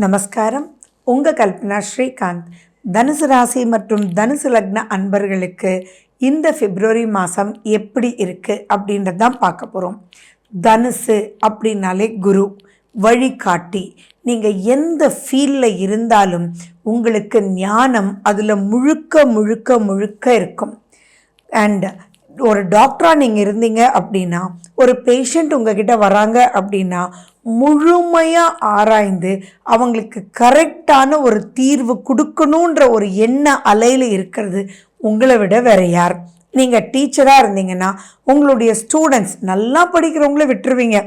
நமஸ்காரம். உங்கள் கல்பனா ஸ்ரீகாந்த். தனுசு ராசி மற்றும் தனுசு லக்ன அன்பர்களுக்கு இந்த பிப்ரவரி மாதம் எப்படி இருக்குது அப்படின்றது தான் பார்க்க போகிறோம். தனுசு அப்படின்னாலே குரு வழிகாட்டி. நீங்கள் எந்த ஃபீல்டில் இருந்தாலும் உங்களுக்கு ஞானம் அதில் முழுக்க முழுக்க முழுக்க இருக்கும். அண்ட் ஒரு டாக்டராக நீங்கள் இருந்தீங்க அப்படின்னா, ஒரு பேஷண்ட் உங்ககிட்ட வராங்க அப்படின்னா முழுமையாக ஆராய்ந்து அவங்களுக்கு கரெக்டான ஒரு தீர்வு கொடுக்கணுன்ற ஒரு எண்ண அலையில் இருக்கிறது உங்களை விட வேற யார்? நீங்கள் டீச்சராக இருந்தீங்கன்னா உங்களுடைய ஸ்டூடெண்ட்ஸ் நல்லா படிக்கிறவங்கள விட்டுருவீங்க.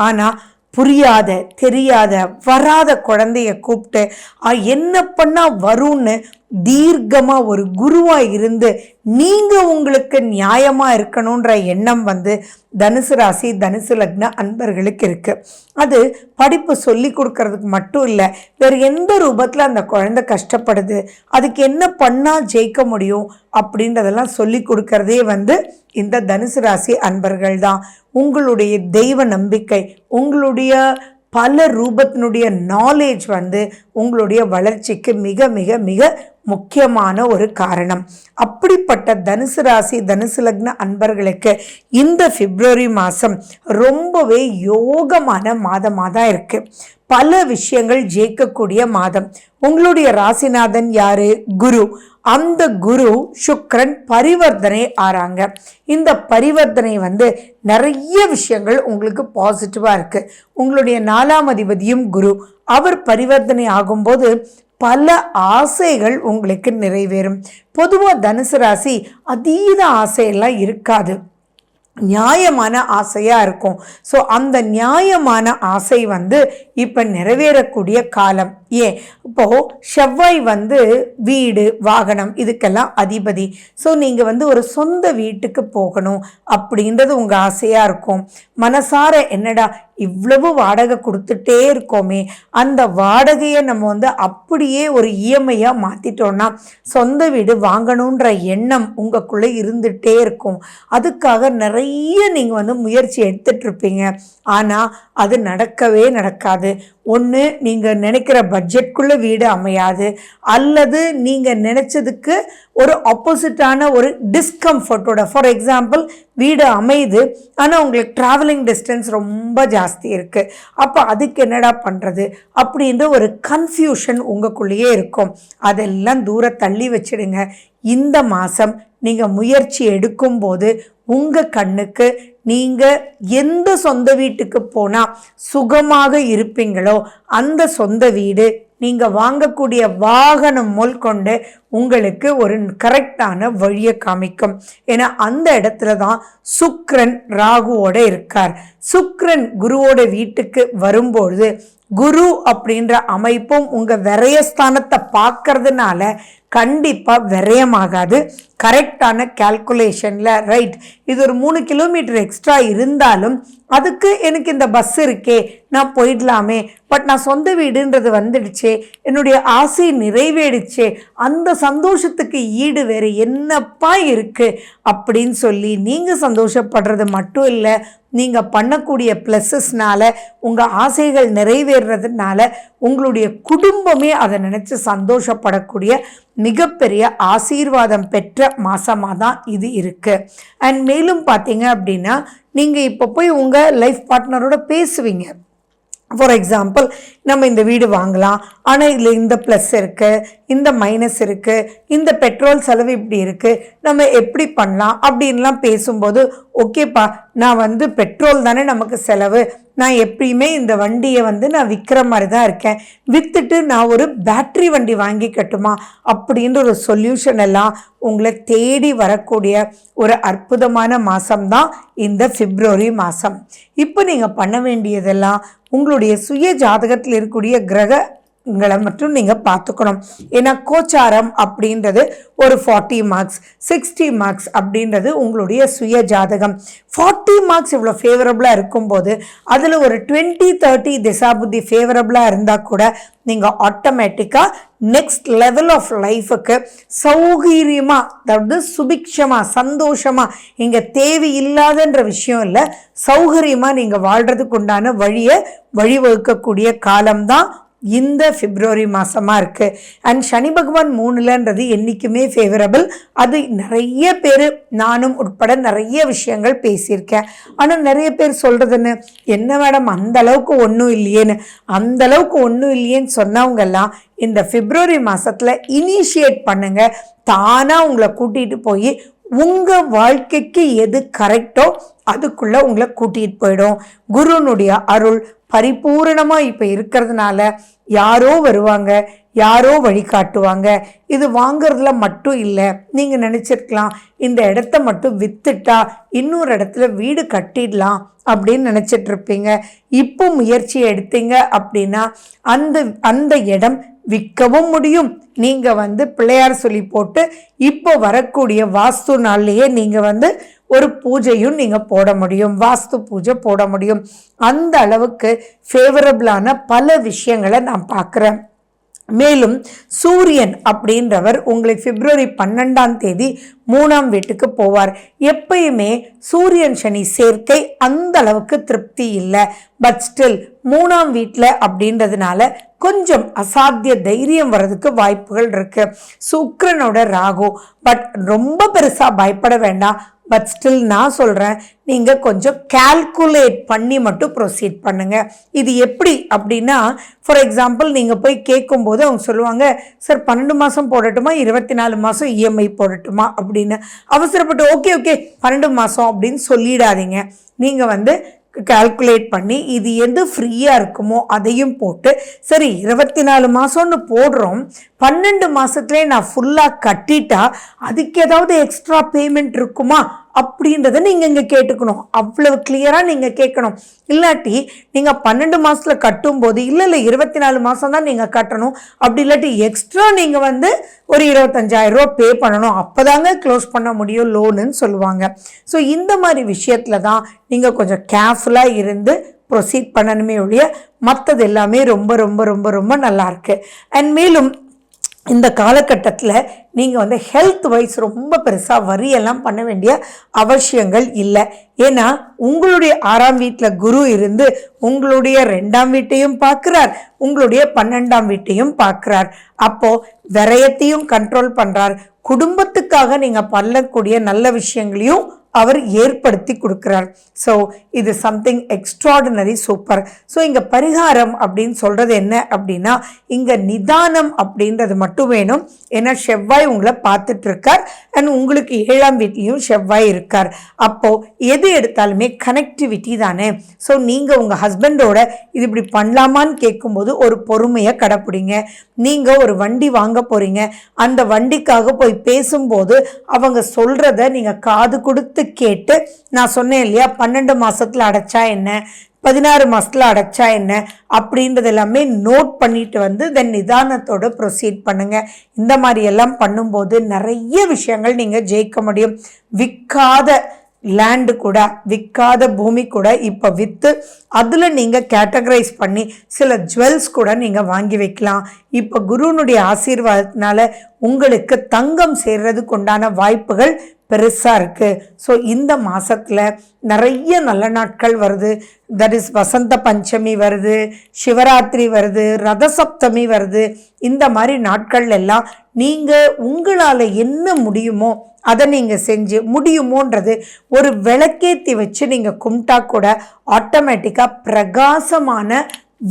ஆனால் புரியாத தெரியாத வராத குழந்தைய கூப்பிட்டு என்ன பண்ணால் வரும்னு தீர்க்கமாக ஒரு குருவாக இருந்து நீங்கள் உங்களுக்கு நியாயமாக இருக்கணுன்ற எண்ணம் தனுசு ராசி தனுசு லக்ன அன்பர்களுக்கு இருக்குது. அது படிப்பு சொல்லி கொடுக்கறதுக்கு மட்டும் இல்லை, வேறு எந்த ரூபத்தில் அந்த குழந்தை கஷ்டப்படுது, அதுக்கு என்ன பண்ணால் ஜெயிக்க முடியும் அப்படின்றதெல்லாம் சொல்லி கொடுக்கறதே இந்த தனுசு ராசி அன்பர்கள் தான். உங்களுடைய தெய்வ நம்பிக்கை, உங்களுடைய பல ரூபத்தினுடைய நாலேஜ் உங்களுடைய வளர்ச்சிக்கு மிக மிக மிக முக்கியமான ஒரு காரணம். அப்படிப்பட்ட தனுசு ராசி தனுசு லக்ன அன்பர்களுக்கு இந்த பிப்ரவரி மாதம் ரொம்பவே யோகமான மாதமாக தான் இருக்குது. பல விஷயங்கள் ஜெயிக்கக்கூடிய மாதம். உங்களுடைய ராசிநாதன் யாரு? குரு. அந்த குரு சுக்கிரன் பரிவர்த்தனை ஆறாங்க. இந்த பரிவர்த்தனை நிறைய விஷயங்கள் உங்களுக்கு பாசிட்டிவாக இருக்குது. உங்களுடைய 4ஆம் அதிபதியும் குரு, அவர் பரிவர்த்தனை ஆகும்போது பல ஆசைகள் உங்களுக்கு நிறைவேறும். பொதுவாக தனுசு ராசி அதீத ஆசையெல்லாம் இருக்காது, நியாயமான ஆசையாக இருக்கும். ஸோ அந்த நியாயமான ஆசை இப்போ நிறைவேறக்கூடிய காலம். ஏன் இப்போது செவ்வாய் வீடு வாகனம் இதுக்கெல்லாம் அதிபதி. ஸோ நீங்கள் ஒரு சொந்த வீட்டுக்கு போகணும் அப்படின்றது உங்கள் ஆசையாக இருக்கும். மனசார என்னடா இவ்வளவு வாடகை கொடுத்துட்டே இருக்கோமே, அந்த வாடகையை நம்ம அப்படியே ஒரு இஎம்ஐயாக மாற்றிட்டோன்னா சொந்த வீடு வாங்கணுன்ற எண்ணம் உங்களுக்குள்ளே இருந்துகிட்டே இருக்கும். அதுக்காக நிறைய நீங்கள் முயற்சி எடுத்துட்ருப்பீங்க. ஆனால் அது நடக்கவே நடக்காது. ஒன்று நீங்கள் நினைக்கிற பட்ஜெட்குள்ளே வீடு அமையாது, அல்லது நீங்கள் நினச்சதுக்கு ஒரு ஆப்போசிட்டான ஒரு டிஸ்கம்ஃபர்ட்டோட. ஃபார் எக்ஸாம்பிள், வீடு அமையுது ஆனால் உங்களுக்கு ட்ராவலிங் டிஸ்டன்ஸ் ரொம்ப ஜாஸ்தி இருக்குது. அப்போ அதுக்கு என்னடா பண்ணுறது அப்படின்ற ஒரு கன்ஃபியூஷன் உங்களுக்குள்ளேயே இருக்கும். அதெல்லாம் தூர தள்ளி வச்சிடுங்க. இந்த மாதம் நீங்கள் முயற்சி எடுக்கும்போது உங்கள் கண்ணுக்கு நீங்கள் எந்த சொந்த வீட்டுக்கு போனால் சுகமாக இருப்பீங்களோ அந்த சொந்த வீடு, நீங்கள் வாங்கக்கூடிய வாகனம் கொண்டு உங்களுக்கு ஒரு கரெக்டான வழியை காமிக்கும். ஏன்னா அந்த இடத்துல தான் சுக்கிரன் ராகுவோட இருக்கார். சுக்கிரன் குருவோட வீட்டுக்கு வரும்பொழுது குரு அப்படின்ற அமைப்பும் உங்கள் விரயஸ்தானத்தை பார்க்கறதுனால கண்டிப்பாக விரயமாகாது. கரெக்டான கேல்குலேஷனில் ரைட், இது ஒரு 3 கிலோமீட்டர் எக்ஸ்ட்ரா இருந்தாலும் அதுக்கு எனக்கு இந்த பஸ் இருக்கே, நான் போயிடலாமே, பட் நான் சொந்த வீடுன்றது வந்துடுச்சே, என்னுடைய ஆசை நிறைவேறிச்சே, அந்த சந்தோஷத்துக்கு ஈடு வேறு என்னப்பா இருக்குது அப்படின்னு சொல்லி நீங்கள் சந்தோஷப்படுறது மட்டும் இல்லை, நீங்கள் பண்ணக்கூடிய ப்ளஸஸ்னால உங்கள் ஆசைகள் நிறைவேறதுனால உங்களுடைய குடும்பமே அதை நினச்சி சந்தோஷப்படக்கூடிய மிகப்பெரிய ஆசீர்வாதம் பெற்ற மாதமாக தான் இது இருக்குது. அண்ட் மேலும் பார்த்தீங்க அப்படின்னா நீங்கள் இப்போ போய் உங்கள் லைஃப் பார்ட்னரோட பேசுவீங்க. ஃபார் எக்ஸாம்பிள், நம்ம இந்த வீடு வாங்கலாம், ஆனால் இதில் இந்த ப்ளஸ் இருக்குது, இந்த மைனஸ் இருக்குது, இந்த பெட்ரோல் செலவு இப்படி இருக்குது, நம்ம எப்படி பண்ணலாம் அப்படின்லாம் பேசும்போது, ஓகேப்பா நான் பெட்ரோல் தானே நமக்கு செலவு, நான் எப்பயுமே இந்த வண்டியை நான் விற்கிற மாதிரி தான் இருக்கேன், விற்றுட்டு நான் ஒரு பேட்ரி வண்டி வாங்கிக்கட்டுமா அப்படின்ற ஒரு சொல்யூஷன் எல்லாம் உங்களை தேடி வரக்கூடிய ஒரு அற்புதமான மாதம்தான் இந்த பிப்ரவரி மாதம். இப்போ நீங்கள் பண்ண வேண்டியதெல்லாம் உங்களுடைய சுய ஜாதகத்தில் இருக்கக்கூடிய கிரகங்களை மட்டும் நீங்கள் பார்த்துக்கணும். ஏன்னா கோச்சாரம் அப்படின்றது ஒரு 40 மார்க்ஸ், 60 மார்க்ஸ் அப்படின்றது உங்களுடைய சுய ஜாதகம். 40 மார்க்ஸ் இவ்வளோ ஃபேவரபுளாக இருக்கும்போது அதில் ஒரு 20-30 திசாபுத்தி ஃபேவரபுளாக இருந்தால் கூட நீங்கள் ஆட்டோமேட்டிக்காக நெக்ஸ்ட் லெவல் ஆஃப் லைஃபுக்கு சௌகரியமாக, அதாவது சுபிக்ஷமாக சந்தோஷமாக, இங்கே தேவையில்லாதன்ற விஷயம் இல்லை, சௌகரியமாக நீங்கள் வாழ்கிறதுக்கு உண்டான வழியை வழிவகுக்கக்கூடிய காலம்தான் இந்த பிப்ரவரி மாதமாக இருக்குது. அண்ட் சனி பகவான் 3லன்றது என்றைக்குமே ஃபேவரபிள். அது நிறைய பேர், நானும் உட்பட நிறைய விஷயங்கள் பேசியிருக்கேன். ஆனால் நிறைய பேர் சொல்கிறதுன்னு, என்ன மேடம் அந்தளவுக்கு ஒன்றும் இல்லையேன்னு. அந்தளவுக்கு ஒன்றும் இல்லையேன்னு சொன்னவங்கெல்லாம் இந்த பிப்ரவரி மாதத்தில் இனிஷியேட் பண்ணுங்கள். தானாக உங்களை கூட்டிகிட்டு போய் உங்கள் வாழ்க்கைக்கு எது கரெக்டோ அதுக்குள்ளே உங்களை கூட்டிகிட்டு போயிடும். குருனுடைய அருள் பரிபூரணமாக இப்போ இருக்கிறதுனால யாரோ வருவாங்க, யாரோ வழிகாட்டுவாங்க. இது வாங்கிறதுல மட்டும் இல்லை. நீங்கள் நினச்சிருக்கலாம் இந்த இடத்த மட்டும் விற்றுட்டா இன்னொரு இடத்துல வீடு கட்டிடலாம் அப்படின்னு நினச்சிட்ருப்பீங்க. இப்போ முயற்சி எடுத்தீங்க அப்படின்னா அந்த இடம் விற்கவும் முடியும். நீங்கள் பிள்ளையார் சொல்லி போட்டு இப்போ வரக்கூடிய வாஸ்து நாள்லேயே நீங்கள் ஒரு பூஜையும் நீங்கள் போட முடியும், வாஸ்து பூஜை போட முடியும். அந்த அளவுக்கு ஃபேவரபிளான பல விஷயங்களை நான் பார்க்குறேன். மேலும் சூரியன் அப்படின்றவர் உங்களுக்கு பிப்ரவரி 12ஆம் தேதி 3ஆம் வீட்டுக்கு போவார். எப்பயுமே சூரியன் சனி சேர்க்கை அந்த அளவுக்கு திருப்தி இல்லை. பட் ஸ்டில் 3ஆம் வீட்டில் அப்படின்றதுனால கொஞ்சம் அசாத்திய தைரியம் வர்றதுக்கு வாய்ப்புகள் இருக்கு. சுக்கிரனோட ராகு, பட் ரொம்ப பெருசாக பயப்பட வேண்டாம். பட் ஸ்டில் நான் சொல்கிறேன், நீங்கள் கொஞ்சம் கால்குலேட் பண்ணி மட்டும் ப்ரொசீட் பண்ணுங்கள். இது எப்படி அப்படின்னா, ஃபார் எக்ஸாம்பிள் நீங்கள் போய் கேட்கும்போது அவங்க சொல்லுவாங்க, சார் 12 மாதம் போடட்டுமா 24 மாதம் இஎம்ஐ போடட்டுமா அப்படின்னு. அவசரப்பட்டு ஓகே 12 மாதம் அப்படின்னு சொல்லிடாதீங்க. நீங்கள் கால்குலேட் பண்ணி இது எது ஃப்ரீயாக இருக்குமோ அதையும் போட்டு, சரி 24 மாதம்னு போடுறோம், 12 மாதத்துலேயே நான் ஃபுல்லாக கட்டிட்டா அதுக்கு ஏதாவது எக்ஸ்ட்ரா பேமெண்ட் இருக்குமா அப்படின்றத நீங்கள் இங்கே கேட்டுக்கணும். அவ்வளவு கிளியராக நீங்கள் கேட்கணும். இல்லாட்டி நீங்கள் 12 மாதத்தில் கட்டும்போது இல்லை 24 மாதம் தான் நீங்கள் கட்டணும், அப்படி இல்லாட்டி எக்ஸ்ட்ரா நீங்கள் ஒரு 25,000 ரூபா பே பண்ணணும், அப்போ தாங்க க்ளோஸ் பண்ண முடியும் லோனுன்னு சொல்லுவாங்க. ஸோ இந்த மாதிரி விஷயத்தில் தான் நீங்கள் கொஞ்சம் கேர்ஃபுல்லாக இருந்து ப்ரொசீட் பண்ணணுமே ஒழிய மற்றது எல்லாமே ரொம்ப ரொம்ப ரொம்ப ரொம்ப நல்லாயிருக்கு. அண்ட் மேலும் இந்த காலகட்டத்தில் நீங்கள் ஹெல்த் வைஸ் ரொம்ப பெருசாக வரியெல்லாம் பண்ண வேண்டிய அவசியங்கள் இல்லை. ஏன்னா உங்களுடைய 6ஆம் வீட்டில் குரு இருந்து உங்களுடைய 2ஆம் வீட்டையும் பார்க்குறார், உங்களுடைய 12ஆம் வீட்டையும் பார்க்குறார். அப்போது விரயத்தையும் கண்ட்ரோல் பண்ணுறார். குடும்பத்துக்காக நீங்கள் பண்ணக்கூடிய நல்ல விஷயங்களையும் அவர் ஏற்படுத்தி கொடுக்குறார். ஸோ இது சம்திங் எக்ஸ்ட்ராடினரி சூப்பர். ஸோ இங்கே பரிகாரம் அப்படின்னு சொல்கிறது என்ன அப்படின்னா, இங்கே நிதானம் அப்படின்றது மட்டும் வேணும். ஏன்னா செவ்வாய் உங்களை பார்த்துட்டு இருக்கார் அண்ட் உங்களுக்கு 7ஆம் வீட்லேயும் செவ்வாய் இருக்கார். அப்போது எது எடுத்தாலுமே கனெக்டிவிட்டி தானே. ஸோ நீங்கள் உங்கள் ஹஸ்பண்டோட இது இப்படி பண்ணலாமான்னு கேட்கும்போது ஒரு பொறுமையை கடைப்பிடிங்க. நீங்கள் ஒரு வண்டி வாங்க போகிறீங்க, அந்த வண்டிக்காக போய் பேசும்போது அவங்க சொல்கிறத நீங்கள் காது கொடுத்து கேட்டு, நான் சொன்னேன் இல்லையா 12 மாதத்தில் அடைச்சா என்ன, 16 மாதத்தில் அடைச்சா என்ன அப்படின்றது எல்லாமே நோட் பண்ணிட்டு தென் நிதானத்தோடு ப்ரொசீட் பண்ணுங்கள். இந்த மாதிரி எல்லாம் பண்ணும்போது நிறைய விஷயங்கள் நீங்கள் ஜெயிக்க முடியும். விற்காத லேண்டு கூட, விற்காத பூமி கூட இப்போ விற்று அதில் நீங்கள் கேட்டகரைஸ் பண்ணி சில ஜுவல்ஸ் கூட நீங்கள் வாங்கி வைக்கலாம். இப்போ குருனுடைய ஆசீர்வாதத்தினால உங்களுக்கு தங்கம் சேர்றதுக்கு உண்டான வாய்ப்புகள் பெருசாக இருக்குது. ஸோ இந்த மாதத்தில் நிறைய நல்ல நாட்கள் வருது. தட் இஸ் வசந்த பஞ்சமி வருது, சிவராத்திரி வருது, ரதசப்தமி வருது. இந்த மாதிரி நாட்கள் எல்லாம் நீங்கள் உங்களால் என்ன முடியுமோ அதை நீங்கள் செஞ்சு முடியுமோன்றது ஒரு விளக்கேற்றி வச்சு நீங்கள் கும்பிட்டா கூட ஆட்டோமேட்டிக்காக பிரகாசமான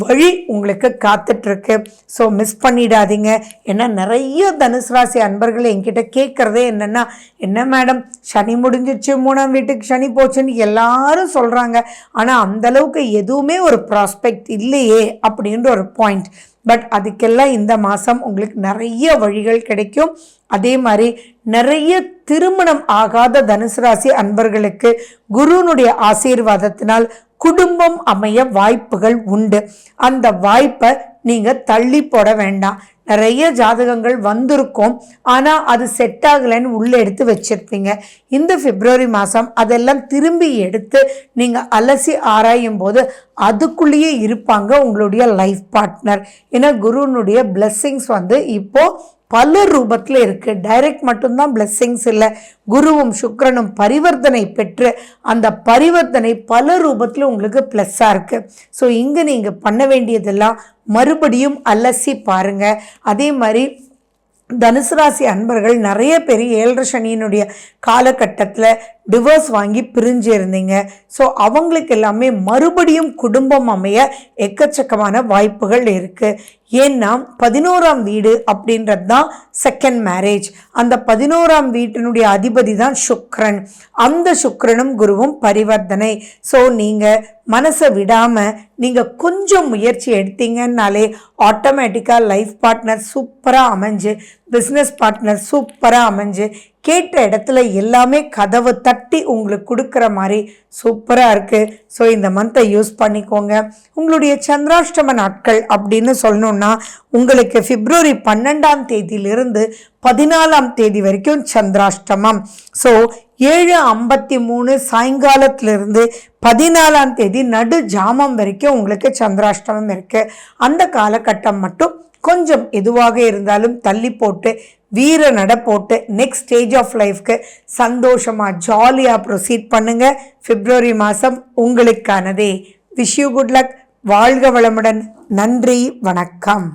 வழி உங்களுக்கு காத்துட்ருக்கு. ஸோ மிஸ் பண்ணிடாதீங்க. ஏன்னா நிறைய தனுசு ராசி அன்பர்கள் என்கிட்ட கேட்குறதே என்னென்னா, என்ன மேடம் சனி முடிஞ்சிச்சு, 3ஆம் வீட்டுக்கு சனி போச்சுன்னு எல்லாரும் சொல்கிறாங்க, ஆனால் அந்தளவுக்கு எதுவுமே ஒரு ப்ராஸ்பெக்ட் இல்லையே அப்படின்ற ஒரு பாயிண்ட். பட் அதுக்கெல்லாம் இந்த மாதம் உங்களுக்கு நிறைய வழிகள் கிடைக்கும். அதே மாதிரி நிறைய திருமணம் ஆகாத தனுசு ராசி அன்பர்களுக்கு குருனுடைய ஆசீர்வாதத்தினால் குடும்பம் அமைய வாய்ப்புகள் உண்டு. அந்த வாய்ப்பை நீங்கள் தள்ளி போட வேண்டாம். நிறைய ஜாதகங்கள் வந்திருக்கும், ஆனால் அது செட் ஆகலைன்னு உள்ளே எடுத்து வச்சுருப்பீங்க. இந்த பிப்ரவரி மாதம் அதெல்லாம் திரும்பி எடுத்து நீங்கள் அலசி ஆராயும் போது அதுக்குள்ளேயே இருப்பாங்க உங்களுடைய லைஃப் பார்ட்னர். ஏன்னா குருனுடைய பிளெஸ்ஸிங்ஸ் இப்போது பல ரூபத்தில் இருக்குது. டைரக்ட் மட்டும்தான் பிளெஸ்ஸிங்ஸ் இல்லை, குருவும் சுக்கிரனும் பரிவர்த்தனை பெற்று அந்த பரிவர்த்தனை பல ரூபத்தில் உங்களுக்கு ப்ளஸ்ஸாக இருக்குது. ஸோ இங்கே நீங்கள் பண்ண வேண்டியதெல்லாம் மறுபடியும் அலசி பாருங்கள். அதே மாதிரி தனுசு ராசி அன்பர்கள் நிறைய பேர் 7.5 சனியினுடைய காலகட்டத்தில் டிவோர்ஸ் வாங்கி பிரிஞ்சு இருந்தீங்க. ஸோ அவங்களுக்கு எல்லாமே மறுபடியும் குடும்பம் அமைய எக்கச்சக்கமான வாய்ப்புகள் இருக்குது. ஏன்னா 11ஆம் வீடு அப்படின்றது தான் செகண்ட் மேரேஜ். அந்த 11ஆம் வீட்டினுடைய அதிபதி தான் சுக்கிரன். அந்த சுக்கிரனும் குருவும் பரிவர்த்தனை. ஸோ நீங்கள் மனசை விடாமல் நீங்கள் கொஞ்சம் முயற்சி எடுத்தீங்கன்னாலே ஆட்டோமேட்டிக்காக லைஃப் பார்ட்னர் சூப்பராக அமைஞ்சு, பிஸ்னஸ் பார்ட்னர் சூப்பராக அமைஞ்சு, கேட்ட இடத்துல எல்லாமே கதவை தட்டி உங்களுக்கு கொடுக்குற மாதிரி சூப்பராக இருக்குது. ஸோ இந்த மந்த்தை யூஸ் பண்ணிக்கோங்க. உங்களுடைய சந்திராஷ்டம நாட்கள் அப்படின்னு சொல்லணுன்னா உங்களுக்கு பிப்ரவரி 12ஆம் தேதியிலிருந்து 14ஆம் தேதி வரைக்கும் சந்திராஷ்டமம். ஸோ 7:53 சாயங்காலத்திலிருந்து 14ஆம் தேதி நடு ஜாமம் வரைக்கும் உங்களுக்கு சந்திராஷ்டமம் இருக்குது. அந்த காலகட்டம் மட்டும் கொஞ்சம் எதுவாக இருந்தாலும் தள்ளி போட்டு வீர நட போட்டு நெக்ஸ்ட் ஸ்டேஜ் ஆஃப் லைஃப்க்கு சந்தோஷமாக ஜாலியாக ப்ரொசீட் பண்ணுங்கள். பிப்ரவரி மாதம் உங்களுக்கானதே. Wish you good luck. வாழ்க வளமுடன். நன்றி, வணக்கம்.